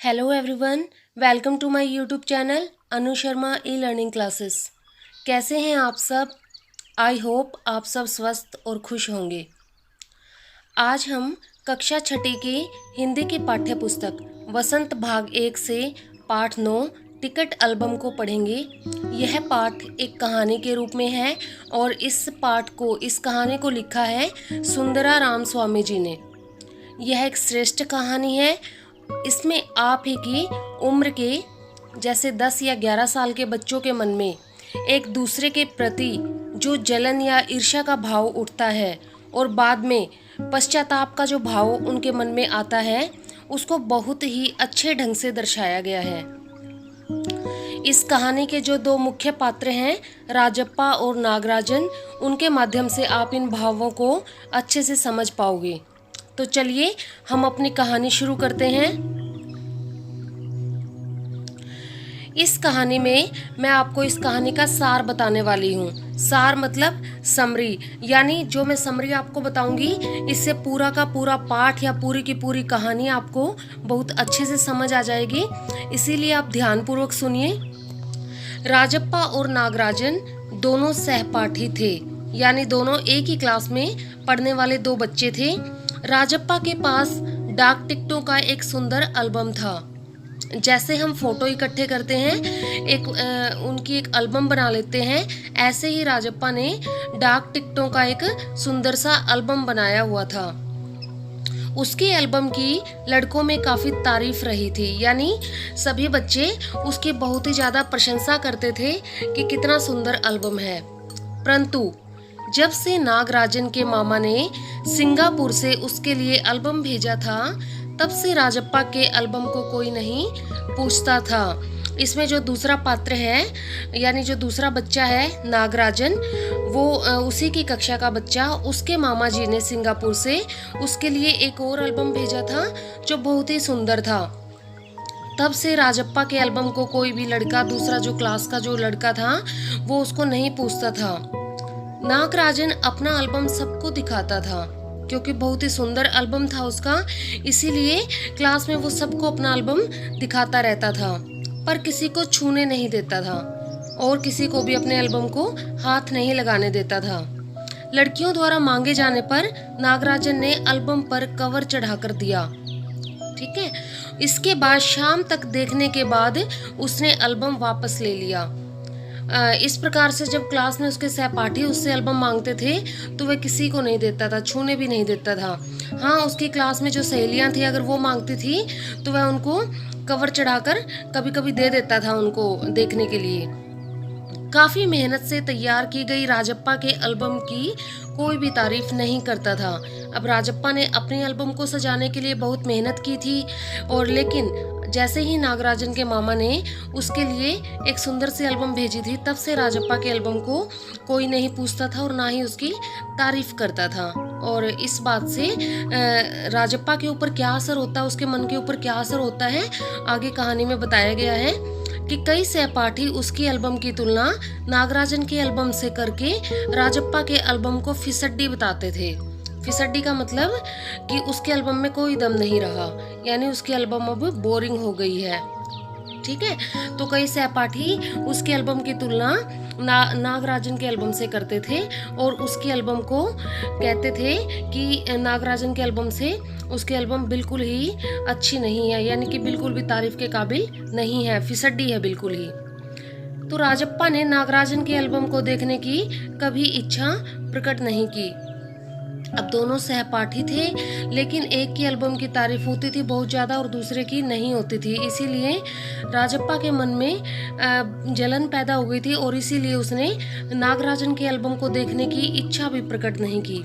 Hello everyone, welcome to my YouTube channel Anu Sharma e learning classes. कैसे हैं आप सब? आई होप आप सब स्वस्थ और खुश होंगे। आज हम कक्षा छठी की हिंदी की पाठ्य पुस्तक वसंत भाग 1 से पाठ 9 टिकट एल्बम को पढ़ेंगे। यह पाठ एक कहानी के रूप में है और इस कहानी को लिखा है सुंदरा राम स्वामी जी ने। यह एक श्रेष्ठ कहानी है। इसमें आप ही की उम्र के जैसे 10 या 11 साल के बच्चों के मन में एक दूसरे के प्रति जो जलन या ईर्ष्या का भाव उठता है और बाद में पश्चाताप का जो भाव उनके मन में आता है, उसको बहुत ही अच्छे ढंग से दर्शाया गया है। इस कहानी के जो दो मुख्य पात्र हैं, राजप्पा और नागराजन, उनके माध्यम से आप इन भावों को अच्छे से समझ पाओगे। तो चलिए हम अपनी कहानी शुरू करते हैं। इस कहानी में मैं आपको इस कहानी का सार बताने वाली हूँ। सार मतलब समरी, यानी जो मैं समरी आपको बताऊंगी, इससे पूरा का पूरा पाठ या पूरी की पूरी कहानी आपको बहुत अच्छे से समझ आ जाएगी। इसीलिए आप ध्यानपूर्वक सुनिए। राजप्पा और नागराजन दोनों सहपाठी थे, यानी दोनों एक ही क्लास में पढ़ने वाले दो बच्चे थे। राजप्पा के पास डाक टिकटों का एक सुंदर एल्बम था। जैसे हम फोटो इकट्ठे करते हैं, उनकी एक एल्बम बना लेते हैं, ऐसे ही राजप्पा ने डाक टिकटों का एक सुंदर सा एल्बम बनाया हुआ था। उसकी एल्बम की लड़कों में काफी तारीफ रही थी, यानी सभी बच्चे उसकी बहुत ही ज्यादा प्रशंसा करते थे कि कितना सुंदर एल्बम है। परंतु जब से नागराजन के मामा ने सिंगापुर से उसके लिए एल्बम भेजा था, तब से राजप्पा के एल्बम को कोई नहीं पूछता था। इसमें जो दूसरा पात्र है, यानी जो दूसरा बच्चा है नागराजन, वो उसी की कक्षा का बच्चा, उसके मामा जी ने सिंगापुर से उसके लिए एक और एल्बम भेजा था जो बहुत ही सुंदर था। तब से राजप्पा के एल्बम को कोई भी लड़का, दूसरा जो क्लास का जो लड़का था, वो उसको नहीं पूछता था। नागराजन अपना एल्बम सबको दिखाता था, क्योंकि बहुत ही सुंदर एल्बम था उसका, इसीलिए क्लास में वो सबको अपना एल्बम दिखाता रहता था, पर किसी को छूने नहीं देता था और किसी को भी अपने एल्बम को हाथ नहीं लगाने देता था। लड़कियों द्वारा मांगे जाने पर नागराजन ने एल्बम पर कवर चढ़ाकर दिया। ठीक है। इसके बाद शाम तक देखने के बाद उसने एल्बम वापस ले लिया। इस प्रकार से जब क्लास में उसके सहपाठी उससे एल्बम मांगते थे तो वह किसी को नहीं देता था, छूने भी नहीं देता था। हाँ, उसकी क्लास में जो सहेलियां थी, अगर वो मांगती थी तो वह उनको कवर चढ़ाकर कभी कभी दे देता था उनको देखने के लिए। काफी मेहनत से तैयार की गई राजप्पा के एल्बम की कोई भी तारीफ नहीं करता था। अब राजप्पा ने अपने एल्बम को सजाने के लिए बहुत मेहनत की थी, और लेकिन जैसे ही नागराजन के मामा ने उसके लिए एक सुंदर सी एल्बम भेजी थी, तब से राजप्पा के एल्बम को कोई नहीं पूछता था और ना ही उसकी तारीफ करता था। और इस बात से राजप्पा के ऊपर क्या असर होता है, उसके मन के ऊपर क्या असर होता है, आगे कहानी में बताया गया है कि कई सहपाठी उसकी एल्बम की तुलना नागराजन के एल्बम से करके राजप्पा के एल्बम को फिसड्डी बताते थे। फिसड्डी का मतलब कि उसके एल्बम में कोई दम नहीं रहा, यानी उसकी एल्बम अब बोरिंग हो गई है। ठीक है। तो कई सहपाठी उसके एल्बम की तुलना नागराजन के एल्बम से करते थे और उसकी एल्बम को कहते थे कि नागराजन के एल्बम से उसकी एल्बम बिल्कुल ही अच्छी नहीं है, यानी कि बिल्कुल भी तारीफ के काबिल नहीं है, फिसड्डी है बिल्कुल ही। तो राजप्पा ने नागराजन के एल्बम को देखने की कभी इच्छा प्रकट नहीं की। अब दोनों सहपाठी थे, लेकिन एक की एल्बम की तारीफ होती थी बहुत ज़्यादा और दूसरे की नहीं होती थी। इसीलिए राजप्पा के मन में जलन पैदा हो गई थी और इसीलिए उसने नागराजन के एल्बम को देखने की इच्छा भी प्रकट नहीं की।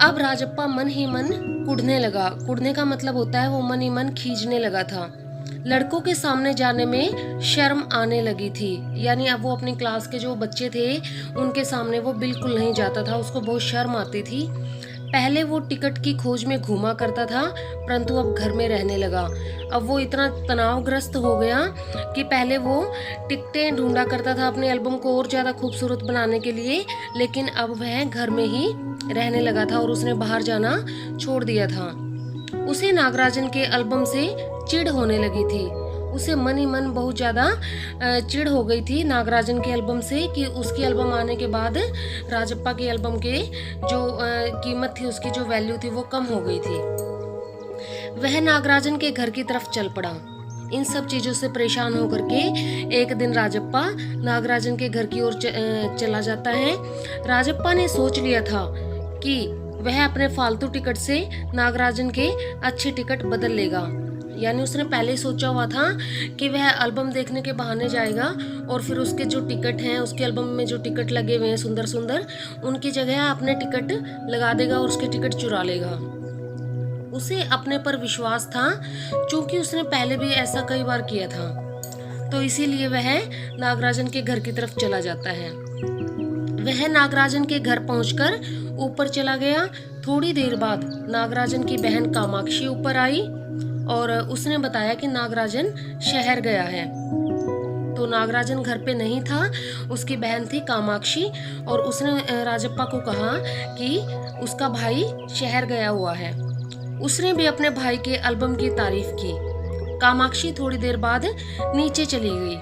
अब राजप्पा मन ही मन कुढ़ने लगा। कुढ़ने का मतलब होता है वो मन ही मन खींचने लगा था। लड़कों के सामने जाने में शर्म आने लगी थी, यानी अब वो अपनी क्लास के जो बच्चे थे उनके सामने वो बिल्कुल नहीं जाता था, उसको बहुत शर्म आती थी। पहले वो टिकट की खोज में घूमा करता था, परंतु अब घर में रहने लगा। अब वो इतना तनावग्रस्त हो गया कि पहले वो टिकटें ढूंढा करता था अपने एल्बम को और ज़्यादा खूबसूरत बनाने के लिए, लेकिन अब वह घर में ही रहने लगा था और उसने बाहर जाना छोड़ दिया था। उसे नागराजन के एल्बम से चिढ़ होने लगी थी। उसे मन ही मन बहुत ज़्यादा चिढ़ हो गई थी नागराजन के एल्बम से कि उसकी एल्बम आने के बाद राजप्पा के एल्बम के जो कीमत थी, उसकी जो वैल्यू थी वो कम हो गई थी। वह नागराजन के घर की तरफ चल पड़ा। इन सब चीज़ों से परेशान होकर के एक दिन राजप्पा नागराजन के घर की ओर चला जाता है। राजप्पा ने सोच लिया था कि वह अपने फालतू टिकट से नागराजन के अच्छे टिकट बदल लेगा। यानी उसने पहले ही सोचा हुआ था कि वह एल्बम देखने के बहाने जाएगा और फिर उसके जो टिकट हैं, उसके एल्बम में जो टिकट लगे हुए हैं सुंदर सुंदर, उनकी जगह अपने टिकट लगा देगा और उसके टिकट चुरा लेगा। उसे अपने पर विश्वास था, क्योंकि उसने पहले भी ऐसा कई बार किया था, तो इसीलिए वह नागराजन के घर की तरफ चला जाता है। वह नागराजन के घर पहुंचकर ऊपर चला गया। थोड़ी देर बाद नागराजन की बहन कामाक्षी ऊपर आई और उसने बताया कि नागराजन शहर गया है। तो नागराजन घर पे नहीं था, उसकी बहन थी कामाक्षी, और उसने राजप्पा को कहा कि उसका भाई शहर गया हुआ है। उसने भी अपने भाई के एल्बम की तारीफ की। कामाक्षी थोड़ी देर बाद नीचे चली गई।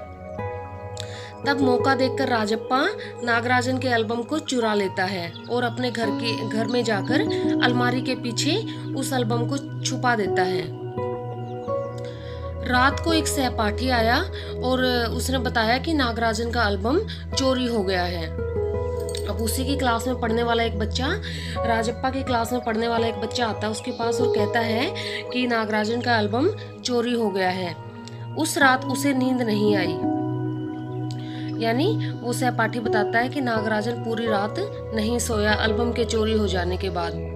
तब मौका देखकर राजप्पा नागराजन के एल्बम को चुरा लेता है और अपने घर में जाकर अलमारी के पीछे उस एल्बम को छुपा देता है। रात को एक सहपाठी आया और उसने बताया कि नागराजन का एल्बम चोरी हो गया है। अब उसी की क्लास में पढ़ने वाला एक बच्चा, राजप्पा की क्लास में पढ़ने वाला एक बच्चा आता है उसके पास और कहता है कि नागराजन का एल्बम चोरी हो गया है। उस रात उसे नींद नहीं आई। यानी वो सहपाठी बताता है कि नागराजन पूरी रात नहीं सोया एल्बम के चोरी हो जाने के बाद।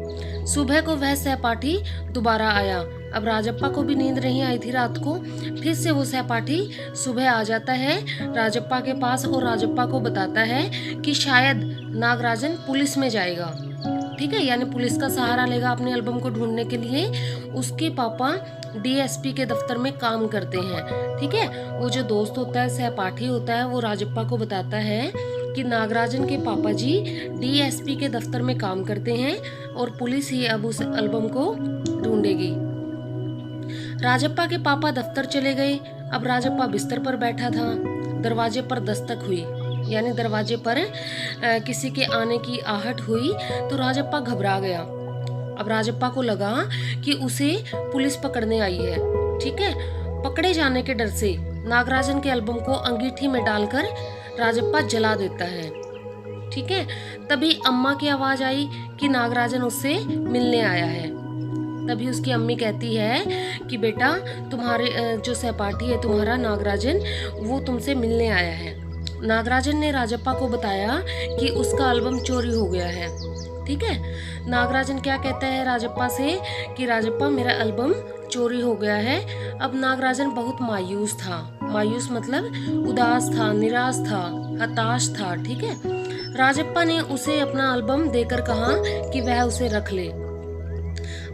सुबह को वह सहपाठी दोबारा आया। अब राजप्पा को भी नींद नहीं आई थी रात को। फिर से वो सहपाठी सुबह आ जाता है राजप्पा के पास और राजप्पा को बताता है कि शायद नागराजन पुलिस में जाएगा। ठीक है, यानी पुलिस का सहारा लेगा अपने एल्बम को ढूंढने के लिए। उसके पापा डीएसपी के दफ्तर में काम करते हैं। ठीक है, वो जो दोस्त होता है, सहपाठी होता है, वो राजप्पा को बताता है कि नागराजन के पापा जी डीएसपी के दफ्तर में काम करते हैं और पुलिस ही अब उस एल्बम को ढूंढेगी। राजप्पा के पापा दफ्तर चले गए। अब राजप्पा बिस्तर पर बैठा था। दरवाजे पर दस्तक हुई, यानी दरवाजे पर किसी के आने की आहट हुई तो राजप्पा घबरा गया। अब राजप्पा को लगा कि उसे पुलिस पकड़ने आई है। ठीक है, पकड़े जाने के डर से नागराजन के एल्बम को अंगीठी में डालकर राजप्पा जला देता है। ठीक है, तभी अम्मा की आवाज आई कि नागराजन उससे मिलने आया है। तभी उसकी अम्मी कहती है कि बेटा, तुम्हारे जो सहपाठी है तुम्हारा नागराजन, वो तुमसे मिलने आया है। नागराजन ने राजप्पा को बताया कि उसका एल्बम चोरी हो गया है। ठीक है, नागराजन क्या कहता है राजप्पा से कि राजप्पा, मेरा एल्बम चोरी हो गया है। अब नागराजन बहुत मायूस था। मायूस मतलब उदास था, निराश था, हताश था। ठीक है, राजप्पा ने उसे अपना एल्बम देकर कहा कि वह उसे रख ले।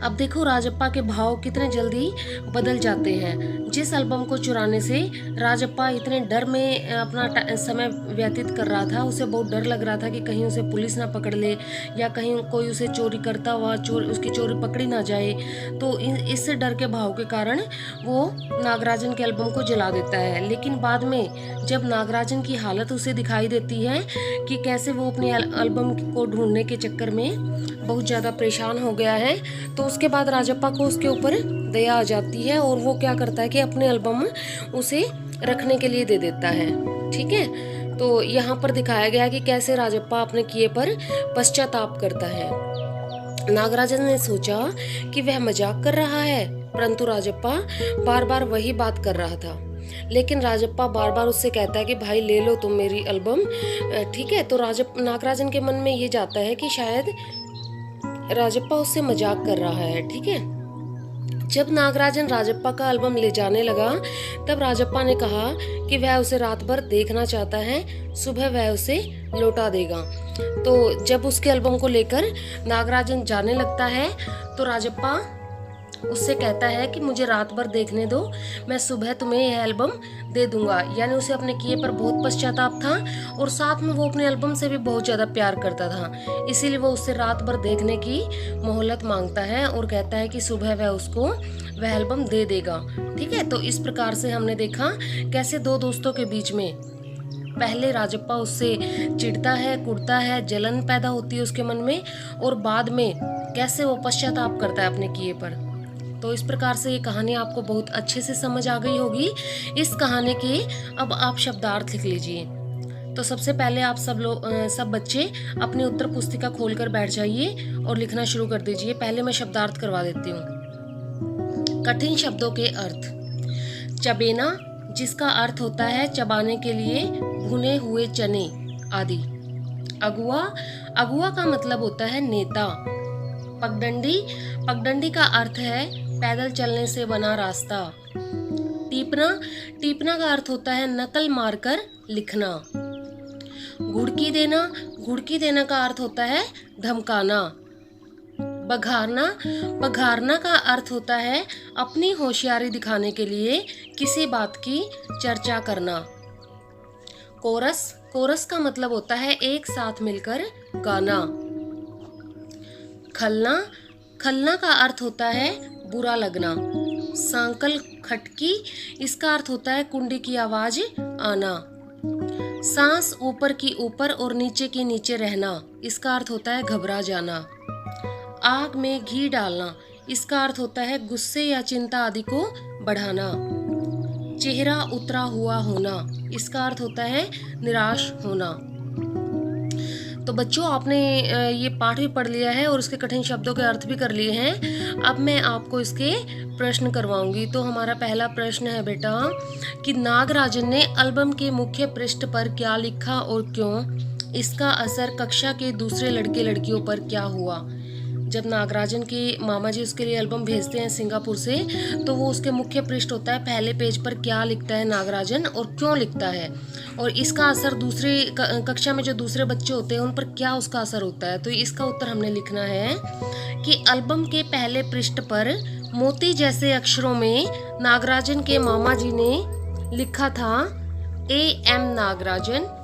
अब देखो राजप्पा के भाव कितने जल्दी बदल जाते हैं। जिस एल्बम को चुराने से राजप्पा इतने डर में अपना समय व्यतीत कर रहा था, उसे बहुत डर लग रहा था कि कहीं उसे पुलिस ना पकड़ ले या कहीं कोई उसे चोरी करता हुआ उसकी चोरी पकड़ी ना जाए, तो इस डर के भाव के कारण वो नागराजन के एल्बम को जला देता है। लेकिन बाद में जब नागराजन की हालत उसे दिखाई देती है कि कैसे वो अपने एल्बम को ढूंढने के चक्कर में बहुत ज़्यादा परेशान हो गया है, तो उसके बाद राजप्पा को उसके ऊपर दया आ जाती है और वो क्या करता है कि अपने एल्बम उसे रखने के लिए दे देता है। ठीक है, तो यहाँ पर दिखाया गया है कि कैसे राजप्पा अपने किए पर पश्चाताप करता है। नागराजन ने सोचा कि वह मजाक कर रहा है, परंतु राजप्पा बार बार वही बात कर रहा था। लेकिन राजप्पा बार बार उससे कहता है कि भाई ले लो तुम मेरी एल्बम। ठीक है, तो नागराजन के मन में ये जाता है कि शायद राजप्पा उससे मजाक कर रहा है। ठीक है, जब नागराजन राजप्पा का एल्बम ले जाने लगा तब राजप्पा ने कहा कि वह उसे रात भर देखना चाहता है, सुबह वह उसे लौटा देगा। तो जब उसके एल्बम को लेकर नागराजन जाने लगता है तो राजप्पा उससे कहता है कि मुझे रात भर देखने दो, मैं सुबह तुम्हें यह एल्बम दे दूंगा। यानी उसे अपने किए पर बहुत पश्चाताप था और साथ में वो अपने एल्बम से भी बहुत ज़्यादा प्यार करता था, इसीलिए वो उससे रात भर देखने की मोहलत मांगता है और कहता है कि सुबह वह उसको वह एल्बम दे देगा। ठीक है, तो इस प्रकार से हमने देखा कैसे दो दोस्तों के बीच में पहले राजप्पा उससे चिढ़ता है, कुड़ता है, जलन पैदा होती है उसके मन में, और बाद में कैसे वो पश्चाताप करता है अपने किए पर। तो इस प्रकार से ये कहानी आपको बहुत अच्छे से समझ आ गई होगी। इस कहानी के अब आप शब्दार्थ लिख लीजिए। तो सबसे पहले आप सब बच्चे अपनी उत्तर पुस्तिका खोलकर बैठ जाइए और लिखना शुरू कर दीजिए। पहले मैं शब्दार्थ करवा देती हूँ। कठिन शब्दों के अर्थ। चबेना, जिसका अर्थ होता है चबाने के लिए भुने हुए चने आदि। अगुआ, अगुआ का मतलब होता है नेता। पगडंडी, पगडंडी का अर्थ है पैदल चलने से बना रास्ता। टीपना, टीपना का अर्थ होता है नकल मारकर लिखना। घुड़की देना, घुड़की देना का अर्थ होता है धमकाना। बघारना, बघारना का अर्थ होता है अपनी होशियारी दिखाने के लिए किसी बात की चर्चा करना। कोरस, कोरस का मतलब होता है एक साथ मिलकर गाना। खलना, खलना का अर्थ होता है बुरा लगना। सांकल खटकी, इसका अर्थ होता है कुंडी की आवाज आना। सांस ऊपर की ऊपर और नीचे की नीचे रहना, इसका अर्थ होता है घबरा जाना। आग में घी डालना, इसका अर्थ होता है गुस्से या चिंता आदि को बढ़ाना। चेहरा उतरा हुआ होना, इसका अर्थ होता है निराश होना। तो बच्चों, आपने ये पाठ भी पढ़ लिया है और इसके कठिन शब्दों के अर्थ भी कर लिए हैं। अब मैं आपको इसके प्रश्न करवाऊंगी। तो हमारा पहला प्रश्न है बेटा कि नागराजन ने एल्बम के मुख्य पृष्ठ पर क्या लिखा और क्यों? इसका असर कक्षा के दूसरे लड़के लड़कियों पर क्या हुआ? जब नागराजन के मामा जी उसके लिए एल्बम भेजते हैं सिंगापुर से, तो वो उसके मुख्य पृष्ठ होता है, पहले पेज पर क्या लिखता है नागराजन और क्यों लिखता है, और इसका असर दूसरे कक्षा में जो दूसरे बच्चे होते हैं उन पर क्या उसका असर होता है। तो इसका उत्तर हमने लिखना है कि एल्बम के पहले पृष्ठ पर मोती जैसे अक्षरों में नागराजन के मामा जी ने लिखा था A.M. नागराजन।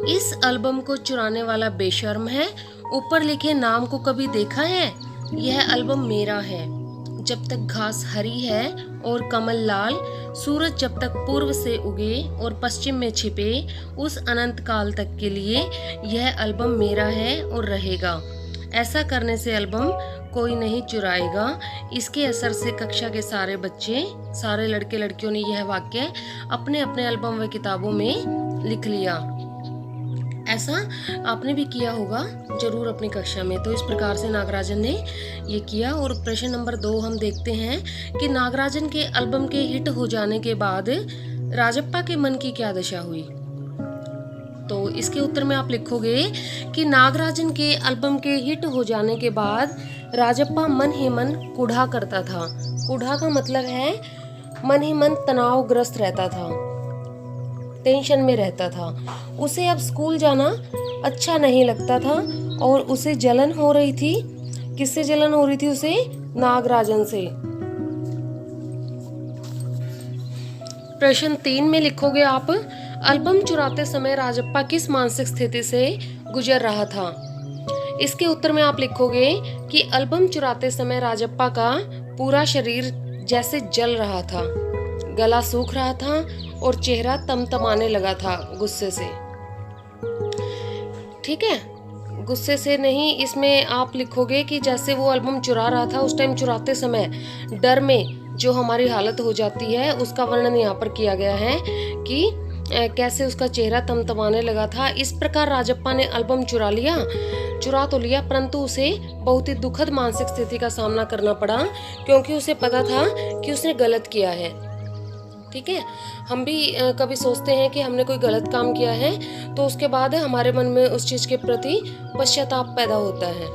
इस एल्बम को चुराने वाला बेशर्म है। ऊपर लिखे नाम को कभी देखा है? यह एल्बम मेरा है। जब तक घास हरी है और कमल लाल, सूरज जब तक पूर्व से उगे और पश्चिम में छिपे, उस अनंत काल तक के लिए यह एल्बम मेरा है और रहेगा। ऐसा करने से एल्बम कोई नहीं चुराएगा। इसके असर से कक्षा के सारे बच्चे, सारे लड़के लड़कियों ने यह वाक्य अपने अपने एल्बम व किताबों में लिख लिया। ऐसा आपने भी किया होगा जरूर अपनी कक्षा में। तो इस प्रकार से नागराजन ने ये किया। और प्रश्न नंबर 2 हम देखते हैं कि नागराजन के एल्बम के हिट हो जाने के बाद राजप्पा के मन की क्या दशा हुई? तो इसके उत्तर में आप लिखोगे कि नागराजन के एल्बम के हिट हो जाने के बाद राजप्पा मन ही मन कुढ़ा करता था। कुढ़ा का मतलब है मन ही मन तनावग्रस्त रहता था, टेंशन में रहता था। उसे अब स्कूल जाना अच्छा नहीं लगता था और उसे जलन हो रही थी। किससे जलन हो रही थी उसे? नागराजन से। प्रश्न 3 में लिखोगे आप, एल्बम चुराते समय राजप्पा किस मानसिक स्थिति से गुजर रहा था? इसके उत्तर में आप लिखोगे कि एल्बम चुराते समय राजप्पा का पूरा शरीर जैसे जल रहा था, गला सूख रहा था और चेहरा तमतमाने लगा था गुस्से से। ठीक है, गुस्से से नहीं, इसमें आप लिखोगे कि जैसे वो एल्बम चुरा रहा था, उस टाइम चुराते समय डर में जो हमारी हालत हो जाती है उसका वर्णन यहाँ पर किया गया है कि कैसे उसका चेहरा तमतमाने लगा था। इस प्रकार राजप्पा ने एल्बम चुरा तो लिया, परंतु उसे बहुत ही दुखद मानसिक स्थिति का सामना करना पड़ा, क्योंकि उसे पता था कि उसने गलत किया है। ठीक है, हम भी कभी सोचते हैं कि हमने कोई गलत काम किया है तो उसके बाद हमारे मन में उस चीज के प्रति पश्चाताप पैदा होता है।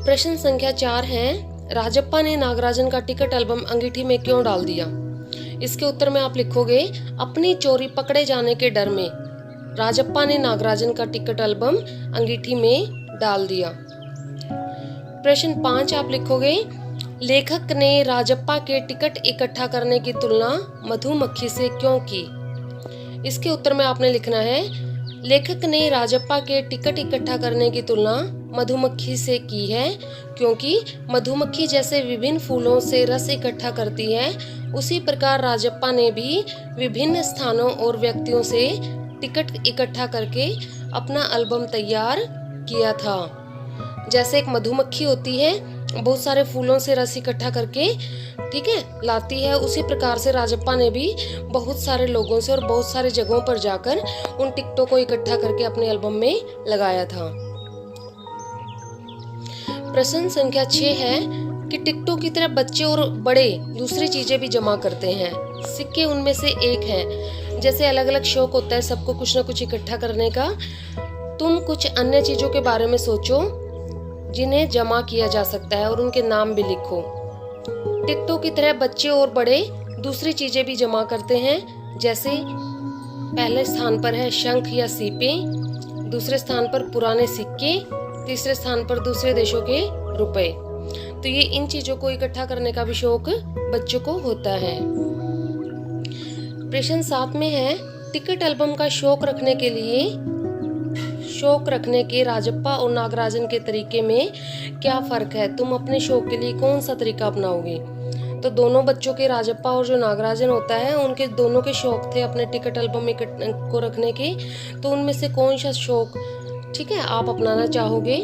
प्रश्न संख्या 4 है, राजप्पा ने नागराजन का टिकट एल्बम अंगीठी में क्यों डाल दिया? इसके उत्तर में आप लिखोगे, अपनी चोरी पकड़े जाने के डर में राजप्पा ने नागराजन का टिकट एल्बम अंगीठी में डाल दिया। प्रश्न 5 आप लिखोगे, लेखक ने राजप्पा के टिकट इकट्ठा करने की तुलना मधुमक्खी से क्यों की? इसके उत्तर में आपने लिखना है, लेखक ने राजप्पा के टिकट इकट्ठा करने की तुलना मधुमक्खी से की है क्योंकि मधुमक्खी जैसे विभिन्न फूलों से रस इकट्ठा करती है, उसी प्रकार राजप्पा ने भी विभिन्न स्थानों और व्यक्तियों से टिकट इकट्ठा करके अपना एल्बम तैयार किया था। जैसे एक मधुमक्खी होती है, बहुत सारे फूलों से रस इकट्ठा करके, ठीक है, लाती है, उसी प्रकार से राजप्पा ने भी बहुत सारे लोगों से और बहुत सारे जगहों पर जाकर उन टिकटों को इकट्ठा करके अपने एल्बम में लगाया था। प्रश्न संख्या 6 है कि टिकटों की तरह बच्चे और बड़े दूसरी चीजें भी जमा करते हैं। सिक्के उनमें से एक है। जैसे अलग अलग शौक होता है सबको कुछ ना कुछ इकट्ठा करने का, तुम कुछ अन्य चीजों के बारे में सोचो जिन्हें जमा किया जा सकता है और उनके नाम भी लिखो। टिकटों की तरह बच्चे और बड़े दूसरी चीजें भी जमा करते हैं। जैसे पहले स्थान पर है शंख या सीपे, दूसरे स्थान पर पुराने सिक्के, तीसरे स्थान पर दूसरे देशों के रुपए। तो ये इन चीजों को इकट्ठा करने का भी शौक बच्चों को होता है। प्रश्न 7 में है, टिकट एल्बम का शौक रखने के राजप्पा और नागराजन के तरीके में क्या फर्क है? तुम अपने शौक के लिए कौन सा तरीका अपनाओगे? तो दोनों बच्चों के, राजप्पा और जो नागराजन होता है, उनके दोनों के शौक थे अपने टिकट एल्बम को रखने के। तो उनमें से कौन सा शौक, ठीक है, आप अपनाना चाहोगे?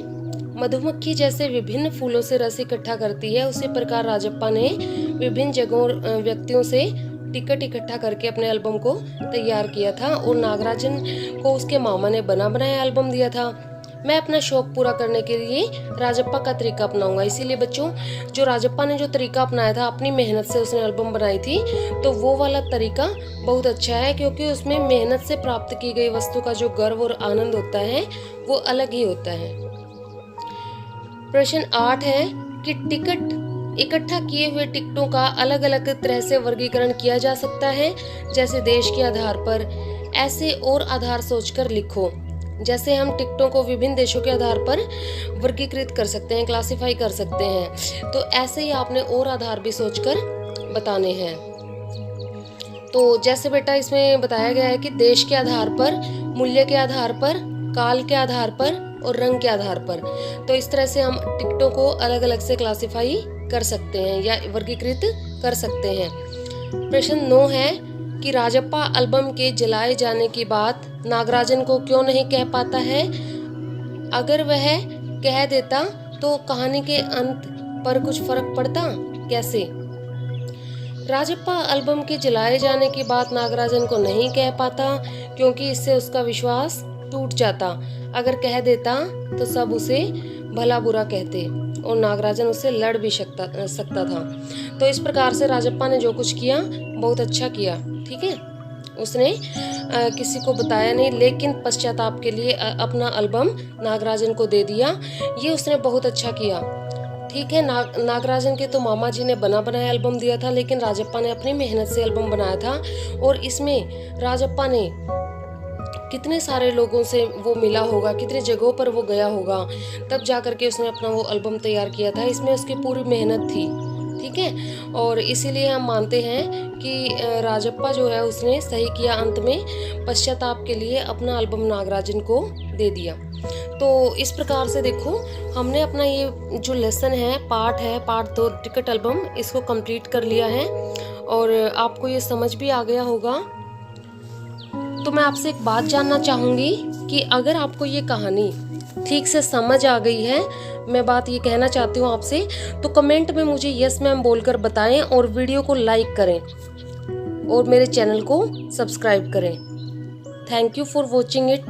मधुमक्खी जैसे विभिन्न फूलों से रस इकट्ठा करती है, उसी प्रकार राजप्पा ने विभिन्न जगहों व्यक्तियों से टिकट इकट्ठा करके अपने एल्बम को तैयार किया था और नागराजन को उसके मामा ने बना बनाया एल्बम दिया था। मैं अपना शौक पूरा करने के लिए राजप्पा का तरीका अपनाऊंगा। इसीलिए बच्चों, जो राजप्पा ने जो तरीका अपनाया था, अपनी मेहनत से उसने एल्बम बनाई थी, तो वो वाला तरीका बहुत अच्छा है क्योंकि उसमें मेहनत से प्राप्त की गई वस्तु का जो गर्व और आनंद होता है वो अलग ही होता है। प्रश्न 8 है कि टिकट इकट्ठा किए हुए टिकटों का अलग अलग तरह से वर्गीकरण किया जा सकता है। जैसे देश के आधार पर, ऐसे और आधार सोचकर लिखो। जैसे हम टिकटों को विभिन्न देशों के आधार पर वर्गीकृत कर सकते हैं, क्लासिफाई कर सकते हैं, तो ऐसे ही आपने और आधार भी सोचकर बताने हैं। तो जैसे बेटा इसमें बताया गया है कि देश के आधार पर, मूल्य के आधार पर, काल के आधार पर और रंग के आधार पर। तो इस तरह से हम टिकटों को अलग अलग से क्लासिफाई कर सकते हैं या वर्गीकृत कर सकते हैं। प्रश्न 9 है कि राजप्पा एल्बम के जलाए जाने की बात नागराजन को क्यों नहीं कह पाता है? अगर वह कह देता तो कहानी के अंत पर कुछ फर्क पड़ता? कैसे? राजप्पा एल्बम के जलाए जाने की बात नागराजन को नहीं कह पाता क्योंकि इससे उसका विश्वास टूट जाता। अगर कह देता तो सब उसे भला बुरा कहते और नागराजन उससे लड़ भी सकता था। तो इस प्रकार से राजप्पा ने जो कुछ किया बहुत अच्छा किया, ठीक है। उसने किसी को बताया नहीं, लेकिन पश्चाताप के लिए अपना एल्बम नागराजन को दे दिया। ये उसने बहुत अच्छा किया, ठीक है। नागराजन के तो मामा जी ने बना बनाया एल्बम दिया था, लेकिन राजप्पा ने अपनी मेहनत से एल्बम बनाया था। और इसमें राजप्पा ने कितने सारे लोगों से वो मिला होगा, कितने जगहों पर वो गया होगा, तब जा करके उसने अपना वो एल्बम तैयार किया था। इसमें उसकी पूरी मेहनत थी, ठीक है। और इसीलिए हम मानते हैं कि राजप्पा जो है उसने सही किया, अंत में पश्चाताप के लिए अपना एल्बम नागराजन को दे दिया। तो इस प्रकार से देखो, हमने अपना ये जो लेसन है, पार्ट 2 टिकट एल्बम, इसको कंप्लीट कर लिया है और आपको ये समझ भी आ गया होगा। तो मैं आपसे एक बात जानना चाहूँगी कि अगर आपको ये कहानी ठीक से समझ आ गई है, मैं बात ये कहना चाहती हूँ आपसे, तो कमेंट में मुझे यस मैम बोलकर बताएं और वीडियो को लाइक करें और मेरे चैनल को सब्सक्राइब करें। Thank you for watching it.